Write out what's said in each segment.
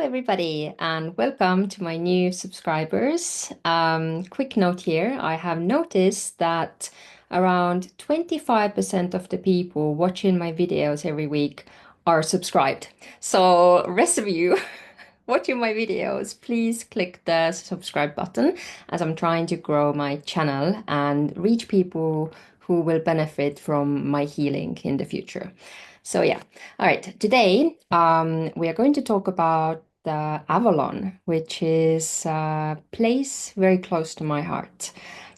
everybody, and welcome to my new subscribers. Quick note here, I have noticed that around 25% of the people watching my videos every week are subscribed. So, rest of you watching my videos, please click the subscribe button as I'm trying to grow my channel and reach people who will benefit from my healing in the future. So yeah, all right. Today, we are going to talk about the Avalon, which is a place very close to my heart.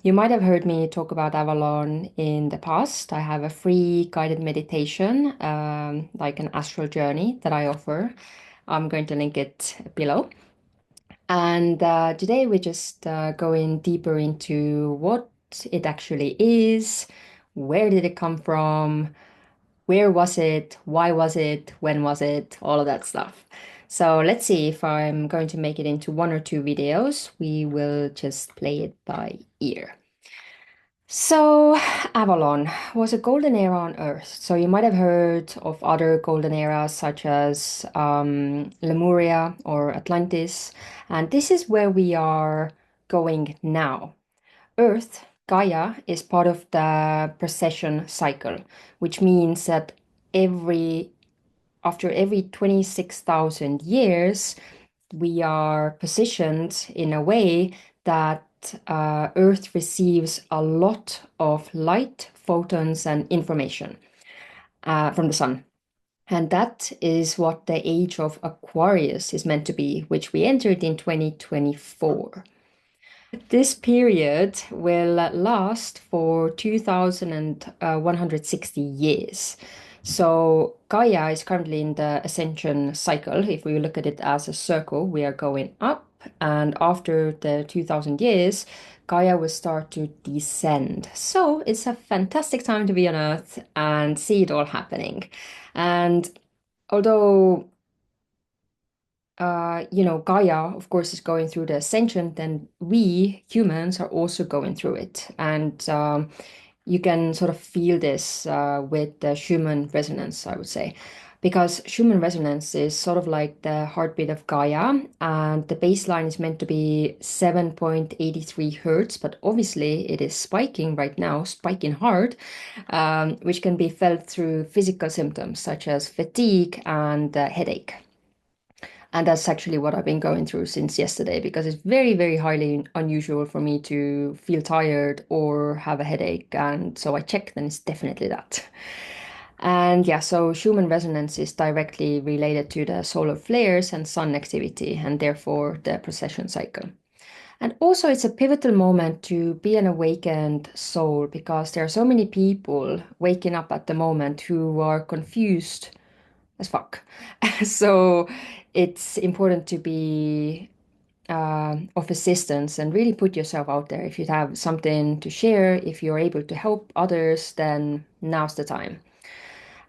You might have heard me talk about Avalon in the past. I have a free guided meditation, like an astral journey that I offer. I'm going to link it below. And today we're just going deeper into what it actually is, where did it come from, where was it? Why was it? When was it? All of that stuff. So let's see if I'm going to make it into one or two videos. We will just play it by ear. So, Avalon was a golden era on Earth. So, you might have heard of other golden eras such as Lemuria or Atlantis. And this is where we are going now. Earth, Gaia, is part of the procession cycle, which means that every after every 26,000 years, we are positioned in a way that Earth receives a lot of light, photons, and information from the sun. And that is what the Age of Aquarius is meant to be, which we entered in 2024. This period will last for 2,160 years. So Gaia is currently in the ascension cycle. If we look at it as a circle, we are going up, and after the 2,000 years, Gaia will start to descend. So it's a fantastic time to be on Earth and see it all happening. And although Gaia, of course, is going through the ascension, then we humans are also going through it. And you can sort of feel this with the Schumann resonance, I would say. Because Schumann resonance is sort of like the heartbeat of Gaia, and the baseline is meant to be 7.83 hertz, but obviously it is spiking right now, spiking hard, which can be felt through physical symptoms such as fatigue and headache. And that's actually what I've been going through since yesterday because it's very, very highly unusual for me to feel tired or have a headache. And so I checked and it's definitely that. And yeah, so Schumann resonance is directly related to the solar flares and sun activity and therefore the precession cycle. And also, it's a pivotal moment to be an awakened soul because there are so many people waking up at the moment who are confused as fuck. So it's important to be of assistance and really put yourself out there. If you have something to share, if you're able to help others, then now's the time.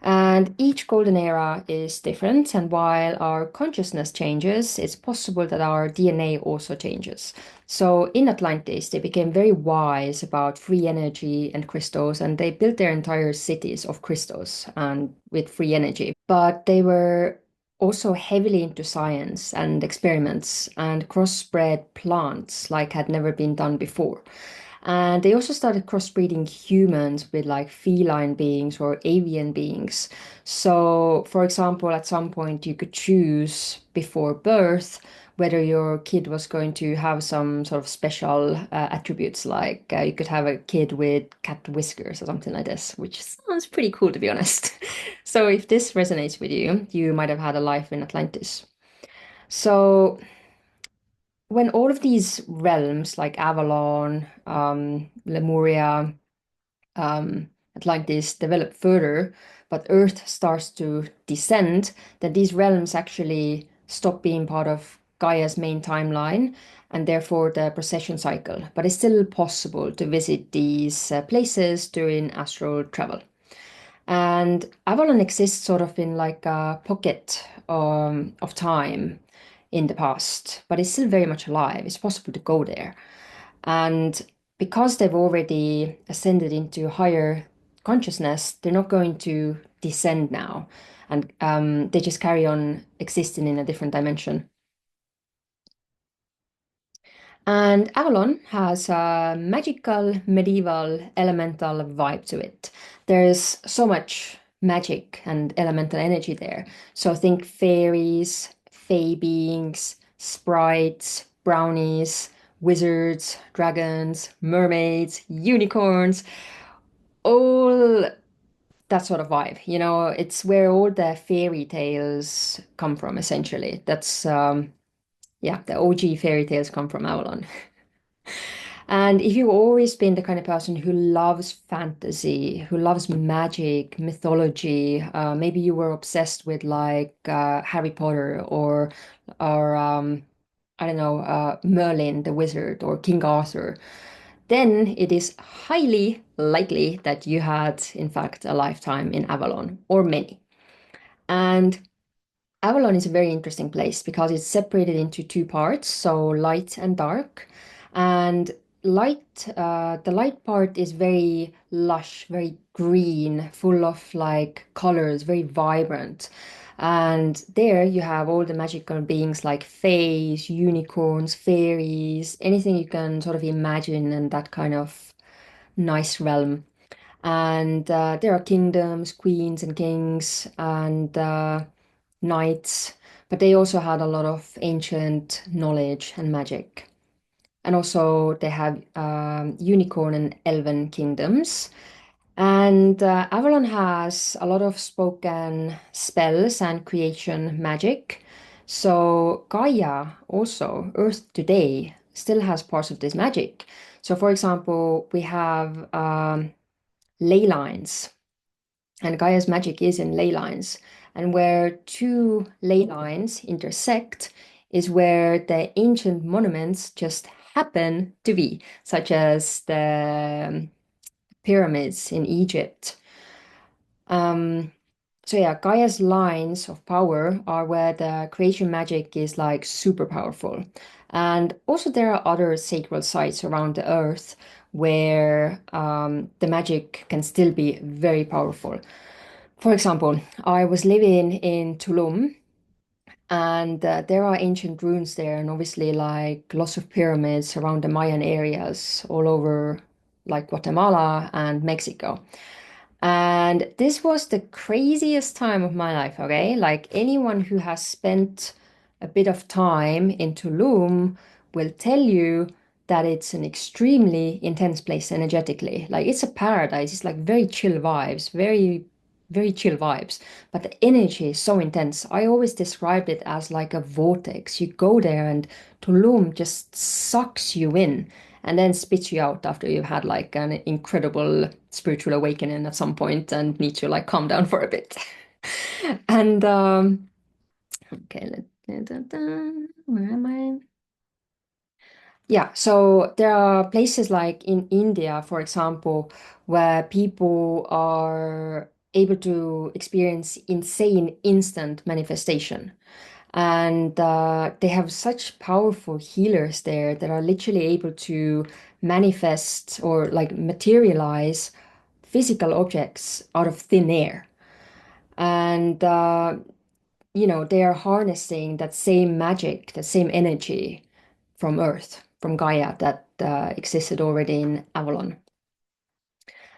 And each golden era is different, and while our consciousness changes, it's possible that our DNA also changes. So in Atlantis, they became very wise about free energy and crystals, and they built their entire cities of crystals and with free energy. But they were also heavily into science and experiments and crossbred plants like had never been done before. And they also started crossbreeding humans with like feline beings or avian beings. So, for example, at some point you could choose before birth whether your kid was going to have some sort of special attributes, like you could have a kid with cat whiskers or something like this, which sounds pretty cool to be honest. So, if this resonates with you, you might have had a life in Atlantis. So, when all of these realms like Avalon, Lemuria, Atlantis develop further, but Earth starts to descend, then these realms actually stop being part of Gaia's main timeline and therefore the precession cycle. But it's still possible to visit these places during astral travel. And Avalon exists sort of in like a pocket of time in the past, but it's still very much alive. It's possible to go there. And because they've already ascended into higher consciousness, they're not going to descend now. And they just carry on existing in a different dimension. And Avalon has a magical, medieval, elemental vibe to it. There's so much magic and elemental energy there. So think fairies, fae beings, sprites, brownies, wizards, dragons, mermaids, unicorns, all that sort of vibe. It's where all the fairy tales come from, essentially. Yeah, the OG fairy tales come from Avalon. And if you've always been the kind of person who loves fantasy, who loves magic, mythology, maybe you were obsessed with like Harry Potter or I don't know, Merlin the wizard or King Arthur, then it is highly likely that you had, in fact, a lifetime in Avalon or many. And Avalon is a very interesting place because it's separated into two parts, so light and dark. And the light part is very lush, very green, full of like colors, very vibrant. And there you have all the magical beings like fays, unicorns, fairies, anything you can sort of imagine in that kind of nice realm. And there are kingdoms, queens and kings, and knights, but they also had a lot of ancient knowledge and magic. And also they have unicorn and elven kingdoms. And Avalon has a lot of spoken spells and creation magic. So Gaia, also Earth today, still has parts of this magic. So for example, we have ley lines, and Gaia's magic is in ley lines. And where two ley lines intersect is where the ancient monuments just happen to be, such as the pyramids in Egypt. Um, so yeah, Gaia's lines of power are where the creation magic is like super powerful. And also there are other sacred sites around the earth where the magic can still be very powerful. For example, I was living in Tulum, and there are ancient ruins there, and obviously like lots of pyramids around the Mayan areas all over like Guatemala and Mexico. And this was the craziest time of my life, okay? Like anyone who has spent a bit of time in Tulum will tell you that it's an extremely intense place energetically. Like it's a paradise. It's like very chill vibes, very, very chill vibes. But the energy is so intense. I always described it as like a vortex. You go there and Tulum just sucks you in and then spits you out after you've had like an incredible spiritual awakening at some point and need to like calm down for a bit. And okay, where am I? Yeah, so there are places like in India, for example, where people are able to experience insane instant manifestation. And they have such powerful healers there that are literally able to manifest or like materialize physical objects out of thin air. And, they are harnessing that same magic, that same energy from Earth, from Gaia that existed already in Avalon.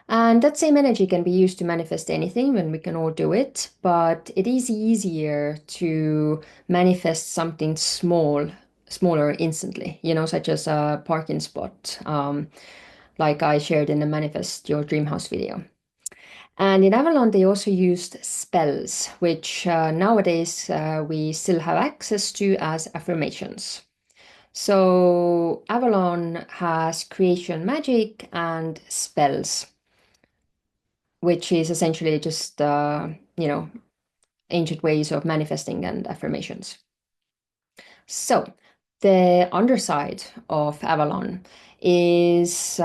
And that same energy can be used to manifest anything when we can all do it, but it is easier to manifest something smaller instantly, such as a parking spot, like I shared in the Manifest Your Dream House video. And in Avalon, they also used spells, which nowadays we still have access to as affirmations. So Avalon has creation magic and spells, which is essentially just, ancient ways of manifesting and affirmations. So, the underside of Avalon is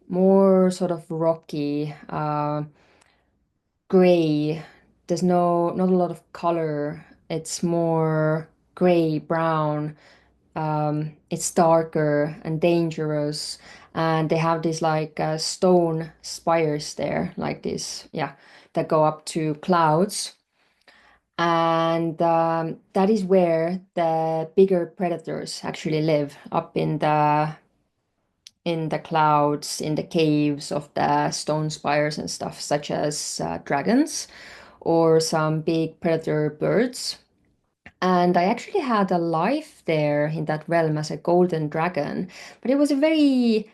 more sort of rocky, gray. There's not a lot of color. It's more gray, brown. It's darker and dangerous, and they have these like stone spires there, like this, yeah, that go up to clouds. And that is where the bigger predators actually live, up in the clouds, in the caves of the stone spires and stuff, such as dragons or some big predator birds. And I actually had a life there in that realm as a golden dragon, but it was a very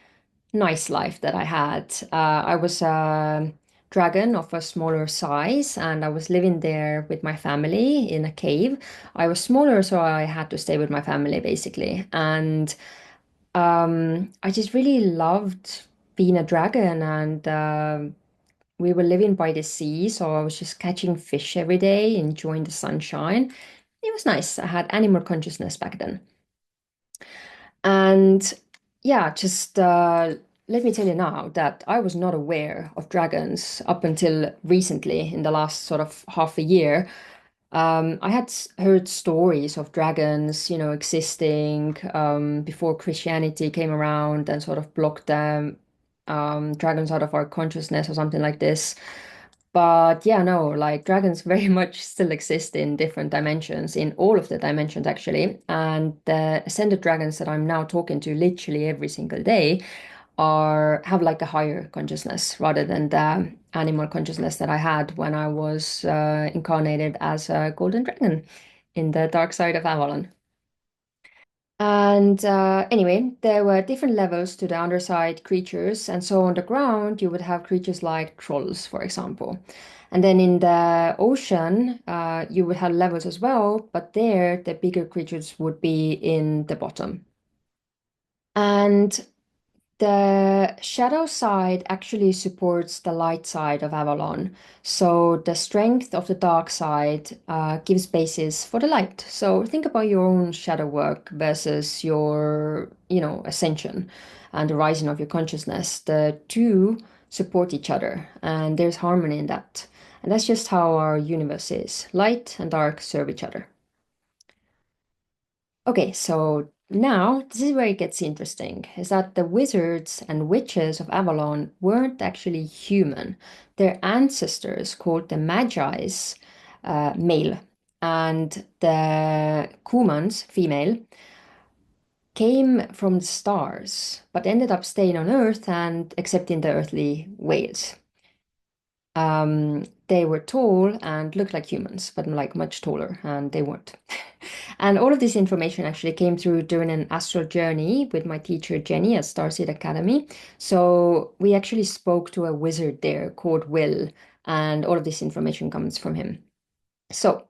nice life that I had. I was a dragon of a smaller size, and I was living there with my family in a cave. I was smaller, so I had to stay with my family basically. And I just really loved being a dragon, and we were living by the sea, so I was just catching fish every day, enjoying the sunshine. It was nice. I had animal consciousness back then. And yeah, just let me tell you now that I was not aware of dragons up until recently, in the last sort of half a year. I had heard stories of dragons, existing before Christianity came around and sort of blocked them, dragons out of our consciousness or something like this. But yeah, no, like dragons very much still exist in different dimensions, in all of the dimensions actually. And the ascended dragons that I'm now talking to literally every single day are have like a higher consciousness rather than the animal consciousness that I had when I was incarnated as a golden dragon in the dark side of Avalon. And anyway, there were different levels to the underside creatures. And so on the ground, you would have creatures like trolls, for example. And then in the ocean, you would have levels as well, but there the bigger creatures would be in the bottom. And the shadow side actually supports the light side of Avalon. So the strength of the dark side gives basis for the light. So think about your own shadow work versus your, ascension and the rising of your consciousness. The two support each other, and there's harmony in that. And that's just how our universe is. Light and dark serve each other. Okay, so now this is where it gets interesting, is that the wizards and witches of Avalon weren't actually human. Their ancestors, called the Magi's, male, and the Kumans, female, came from the stars, but ended up staying on Earth and accepting the earthly ways. They were tall and looked like humans, but like much taller, and they weren't. And all of this information actually came through during an astral journey with my teacher Jenny at Starseed Academy. So we actually spoke to a wizard there called Will, and all of this information comes from him. So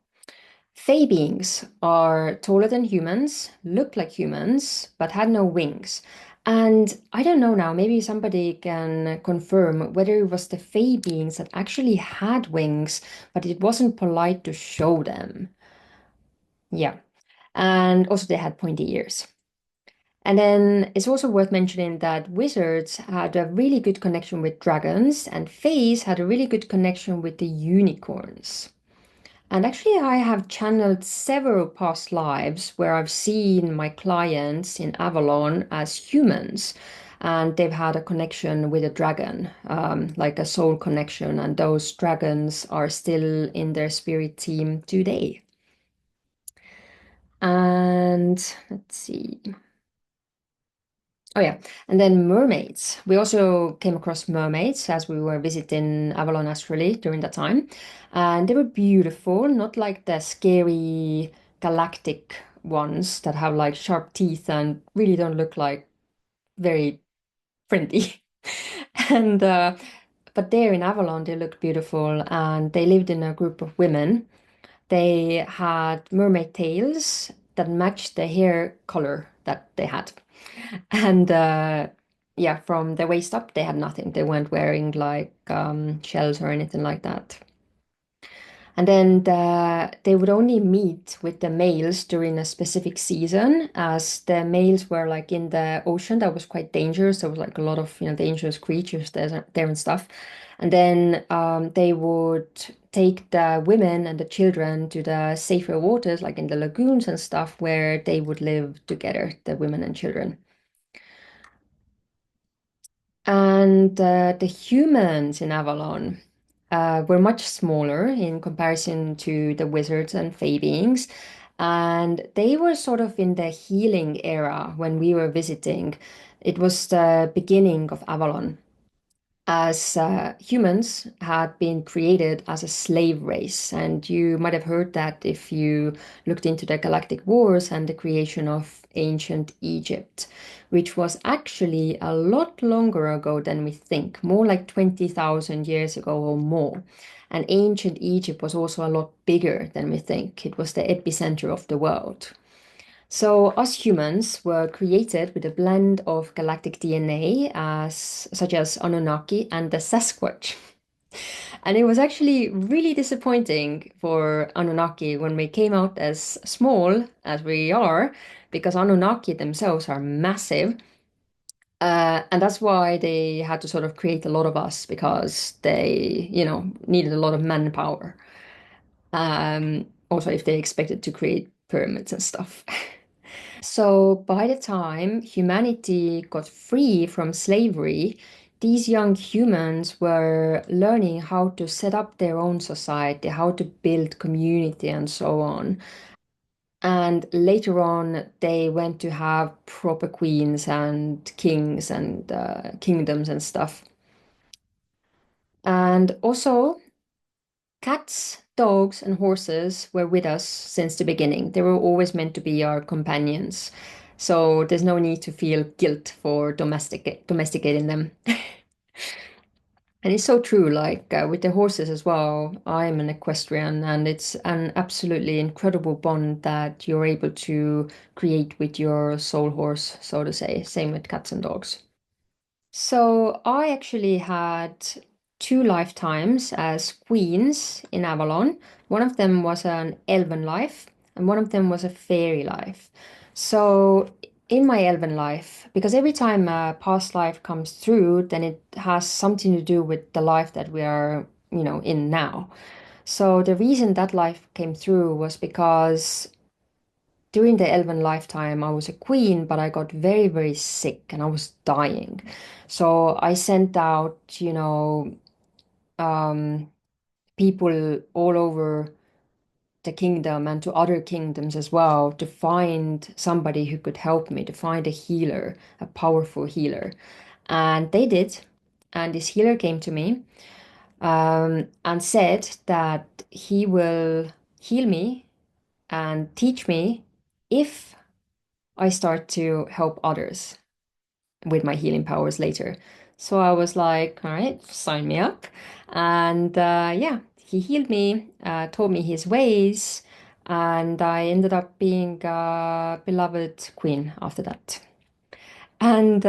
Fae beings are taller than humans, look like humans, but had no wings. And I don't know now, maybe somebody can confirm whether it was the Fae beings that actually had wings, but it wasn't polite to show them. Yeah. And also they had pointy ears. And then it's also worth mentioning that wizards had a really good connection with dragons, and fays had a really good connection with the unicorns. And actually, I have channeled several past lives where I've seen my clients in Avalon as humans, and they've had a connection with a dragon, like a soul connection, and those dragons are still in their spirit team today. And let's see. Oh yeah, and then mermaids. We also came across mermaids as we were visiting Avalon astrally during that time, and they were beautiful, not like the scary galactic ones that have like sharp teeth and really don't look like very friendly. And but there in Avalon, they looked beautiful, and they lived in a group of women. They had mermaid tails that matched the hair color that they had. And yeah, from the waist up, they had nothing. They weren't wearing like shells or anything like that. And then they would only meet with the males during a specific season, as the males were like in the ocean that was quite dangerous. There was like a lot of, dangerous creatures there and stuff. And then they would take the women and the children to the safer waters, like in the lagoons and stuff, where they would live together, the women and children. And the humans in Avalon. were much smaller in comparison to the wizards and fae beings. And they were sort of in the healing era when we were visiting. It was the beginning of Avalon, as humans had been created as a slave race. And you might have heard that if you looked into the galactic wars and the creation of ancient Egypt, which was actually a lot longer ago than we think, more like 20,000 years ago or more. And ancient Egypt was also a lot bigger than we think. It was the epicenter of the world. So us humans were created with a blend of galactic DNA, such as Anunnaki and the Sasquatch. And it was actually really disappointing for Anunnaki when we came out as small as we are, because Anunnaki themselves are massive. And that's why they had to sort of create a lot of us because they, needed a lot of manpower. Also, if they expected to create pyramids and stuff. So by the time humanity got free from slavery, these young humans were learning how to set up their own society, how to build community, and so on. And later on, they went to have proper queens and kings and kingdoms and stuff. And also, cats, dogs, and horses were with us since the beginning. They were always meant to be our companions. So there's no need to feel guilt for domesticating them. And it's so true, like with the horses as well. I'm an equestrian, and it's an absolutely incredible bond that you're able to create with your soul horse, so to say. Same with cats and dogs. So I actually had two lifetimes as queens in Avalon. One of them was an elven life, and one of them was a fairy life. So in my elven life, because every time a past life comes through, then it has something to do with the life that we are, in now. So the reason that life came through was because during the elven lifetime, I was a queen, but I got very, very sick and I was dying. So I sent out, um, people all over the kingdom and to other kingdoms as well to find somebody who could help me, to find a healer, a powerful healer. And they did. And this healer came to me and said that he will heal me and teach me if I start to help others with my healing powers later. So I was like, all right, sign me up. And yeah, he healed me, taught me his ways, and I ended up being a beloved queen after that. And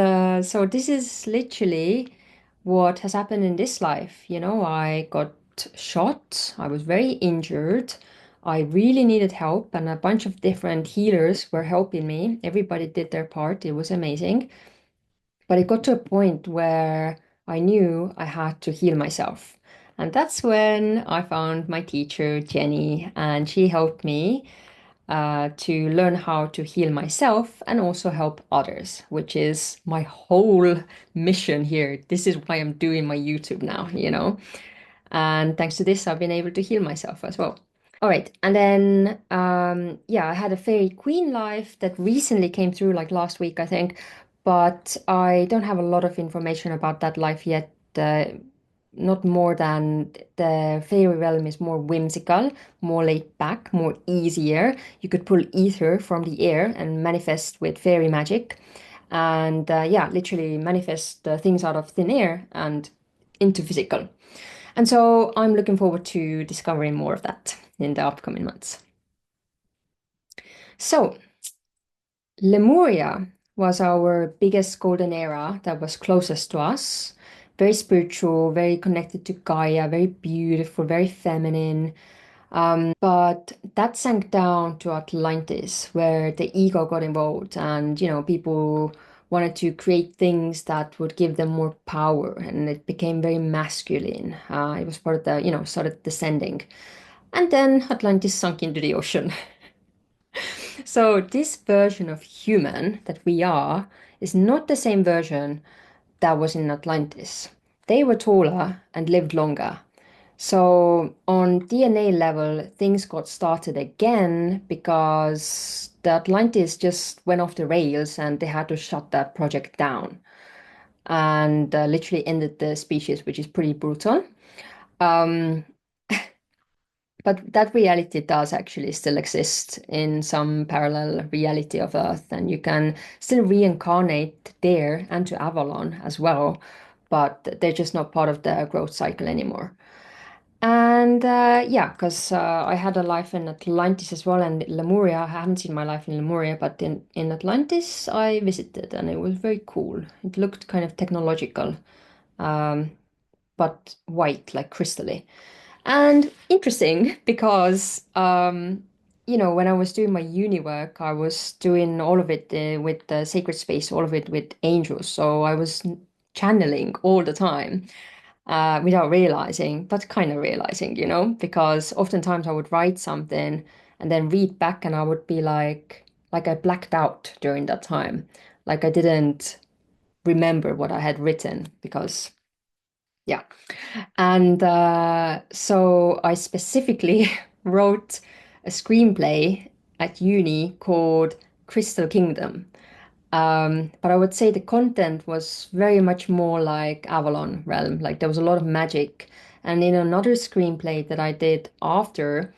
so this is literally what has happened in this life. I got shot, I was very injured. I really needed help, and a bunch of different healers were helping me. Everybody did their part. It was amazing. But it got to a point where I knew I had to heal myself. And that's when I found my teacher, Jenny, and she helped me to learn how to heal myself and also help others, which is my whole mission here. This is why I'm doing my YouTube now. And thanks to this, I've been able to heal myself as well. All right. And then, yeah, I had a fairy queen life that recently came through like last week, I think. But I don't have a lot of information about that life yet. Not more than the fairy realm is more whimsical, more laid back, more easier. You could pull ether from the air and manifest with fairy magic. And yeah, literally manifest things out of thin air and into physical. And so I'm looking forward to discovering more of that in the upcoming months. So, Lemuria was our biggest golden era that was closest to us. Very spiritual, very connected to Gaia, very beautiful, very feminine. But that sank down to Atlantis, where the ego got involved, and people wanted to create things that would give them more power, and it became very masculine. It was part of the, started descending. And then Atlantis sunk into the ocean. So this version of human that we are is not the same version that was in Atlantis. They were taller and lived longer. So on DNA level, things got started again because the Atlantis just went off the rails and they had to shut that project down and literally ended the species, which is pretty brutal. Um, but that reality does actually still exist in some parallel reality of Earth, and you can still reincarnate there and to Avalon as well, but they're just not part of the growth cycle anymore. And yeah, because I had a life in Atlantis as well, and Lemuria. I haven't seen my life in Lemuria, but in Atlantis I visited, and it was very cool. It looked kind of technological, um, but white, like crystally. And interesting because, when I was doing my uni work, I was doing all of it with the sacred space, all of it with angels. So I was channeling all the time without realizing, but kind of realizing, because oftentimes I would write something and then read back and I would be like I blacked out during that time. Like I didn't remember what I had written because, yeah. And so I specifically wrote a screenplay at uni called Crystal Kingdom. But I would say the content was very much more like Avalon realm. Like there was a lot of magic. And in another screenplay that I did after,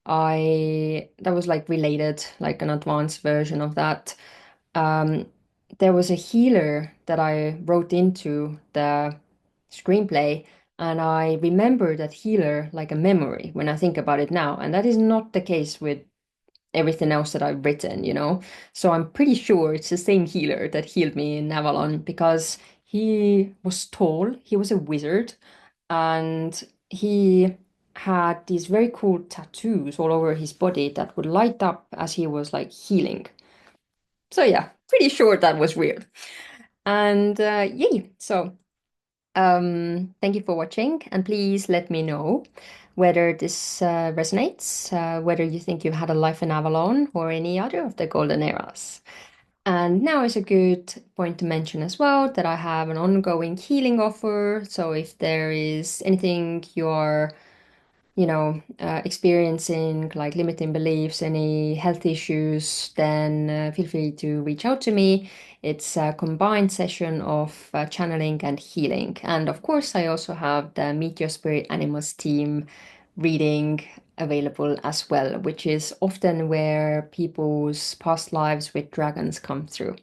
I that was like related, like an advanced version of that. Um, there was a healer that I wrote into the screenplay, and I remember that healer like a memory when I think about it now. And that is not the case with everything else that I've written. So I'm pretty sure it's the same healer that healed me in Avalon because he was tall, he was a wizard, and he had these very cool tattoos all over his body that would light up as he was like healing. So yeah, pretty sure that was weird. And yay, so thank you for watching, and please let me know whether this resonates, whether you think you've had a life in Avalon or any other of the golden eras. And now is a good point to mention as well that I have an ongoing healing offer. So if there is anything you're experiencing like limiting beliefs, any health issues, then feel free to reach out to me. It's a combined session of channeling and healing. And of course, I also have the Meet Your Spirit Animals team reading available as well, which is often where people's past lives with dragons come through.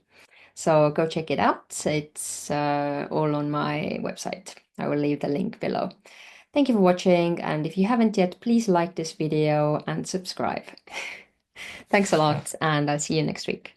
So go check it out. It's all on my website. I will leave the link below. Thank you for watching, and if you haven't yet, please like this video and subscribe. Thanks a lot, and I'll see you next week.